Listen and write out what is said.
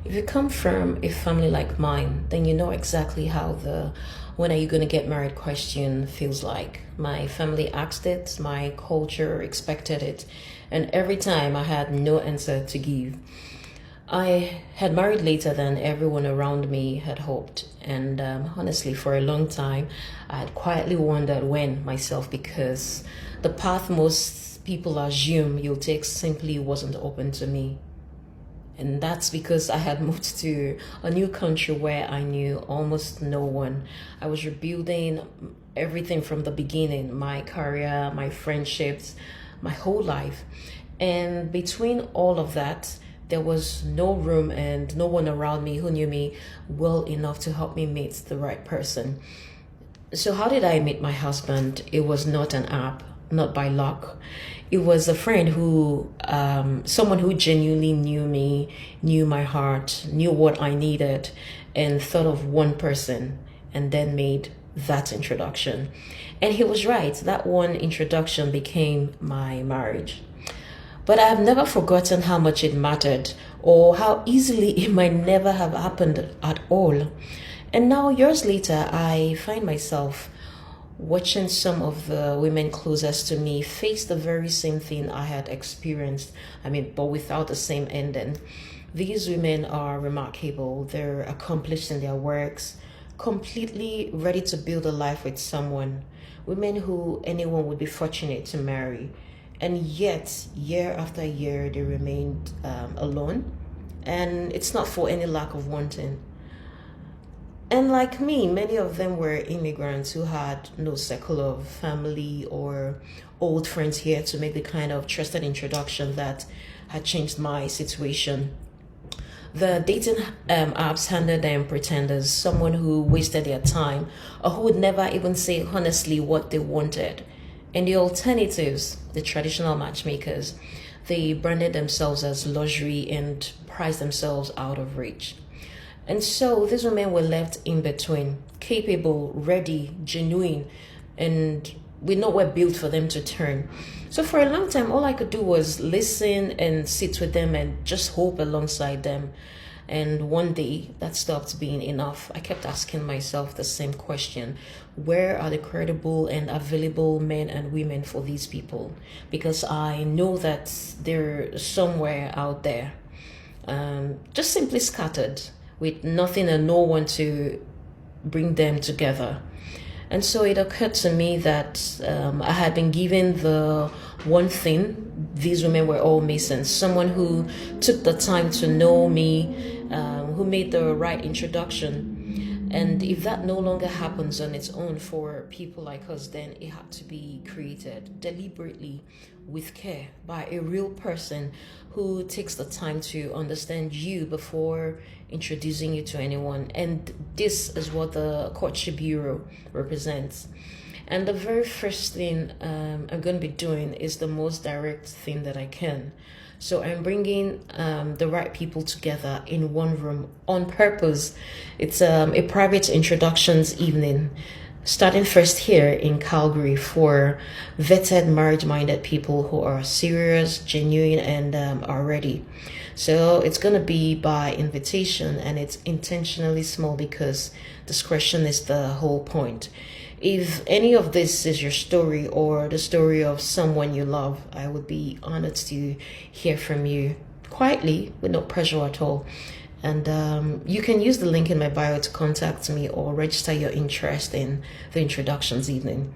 If you come from a family like mine, then you know exactly how the when are you going to get married question feels like. My family asked it, my culture expected it, and every time I had no answer to give. I had married later than everyone around me had hoped, and honestly, for a long time, I had quietly wondered when myself because the path most people assume you'll take simply wasn't open to me. And that's because I had moved to a new country where I knew almost no one. I was rebuilding everything from the beginning, my career, my friendships, my whole life. And between all of that, there was no room and no one around me who knew me well enough to help me meet the right person. So, how did I meet my husband? It was not an app, not by luck. It was a friend someone who genuinely knew me, knew my heart, knew what I needed, and thought of one person and then made that introduction. And he was right, that one introduction became my marriage. But I have never forgotten how much it mattered or how easily it might never have happened at all. And now, years later, I find myself watching some of the women closest to me face the very same thing I had experienced. I mean, but without the same ending. These women are remarkable. They're accomplished in their works, completely ready to build a life with someone. Women who anyone would be fortunate to marry. And yet, year after year, they remained alone. And it's not for any lack of wanting. And like me, many of them were immigrants who had no circle of family or old friends here to make the kind of trusted introduction that had changed my situation. The dating apps handed them pretenders, someone who wasted their time or who would never even say honestly what they wanted. And the alternatives, the traditional matchmakers, they branded themselves as luxury and priced themselves out of reach. And so these women were left in between, capable, ready, genuine, and with nowhere built for them to turn. So for a long time, all I could do was listen and sit with them and just hope alongside them. And one day that stopped being enough. I kept asking myself the same question. Where are the credible and available men and women for these people? Because I know that they're somewhere out there, just simply scattered with nothing and no one to bring them together. And so it occurred to me that I had been given the one thing. These women were all Masons, someone who took the time to know me, who made the right introduction. And if that no longer happens on its own for people like us, then it had to be created deliberately with care by a real person who takes the time to understand you before introducing you to anyone. And this is what the Courtship Bureau represents. And the very first thing I'm going to be doing is the most direct thing that I can. So I'm bringing the right people together in one room on purpose. It's a private introductions evening, starting first here in Calgary for vetted marriage-minded people who are serious, genuine, and are ready. So it's going to be by invitation, and it's intentionally small because discretion is the whole point. If any of this is your story or the story of someone you love, I would be honored to hear from you quietly with no pressure at all. And you can use the link in my bio to contact me or register your interest in the introductions evening.